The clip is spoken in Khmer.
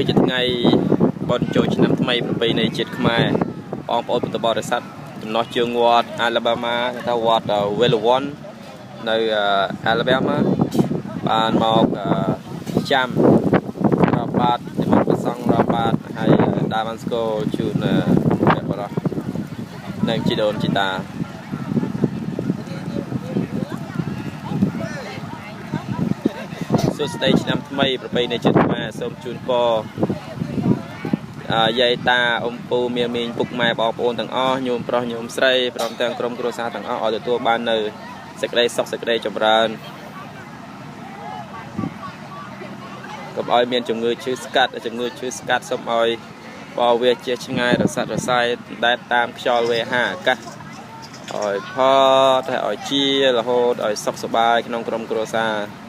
គឺជាថ្ងៃបនចូលឆ្នាំថ្មីប្រពៃណីជាតិខ្មែរបងប្អូនពុទ្ធបរិស័ទចំណោះជើងវត្តអាឡាបាម៉ាថាវត្តវេលវ័ននៅអាឡាបាម៉ាបានមកចាំរាប់បាតនិមន្តព្រះសង្ឃរាប់បាតហើយដើរបានស្គាល់ជូនអ្នកបរោះនិងជីដូនជីតាសួស្តីឆ្នាំថ្មីប្រពៃណីជាតិខ្មែរសូមជូនពរយាយតាអ៊ំពូមីមីងពុកម៉ែបងប្អូនទាំងអស់ញោមប្រុសញោមស្រីព្រមទាំងក្រុមគ្រួសារទាំងអស់ឲ្យទទួលបាននៅសេចក្តីសុខសេចក្តីចម្រើនកុំឲ្យមានជំងឺឈឺស្កាត់សូមឲ្យបោវាជាឆ្ងាយរសាត់រសាយដែតតាមខ្យល់វេហាអាកាសឲ្យផតឲ្យជារហូតឲ្យសុខសប្បាយក្នុងក្រុមគ្រួសារ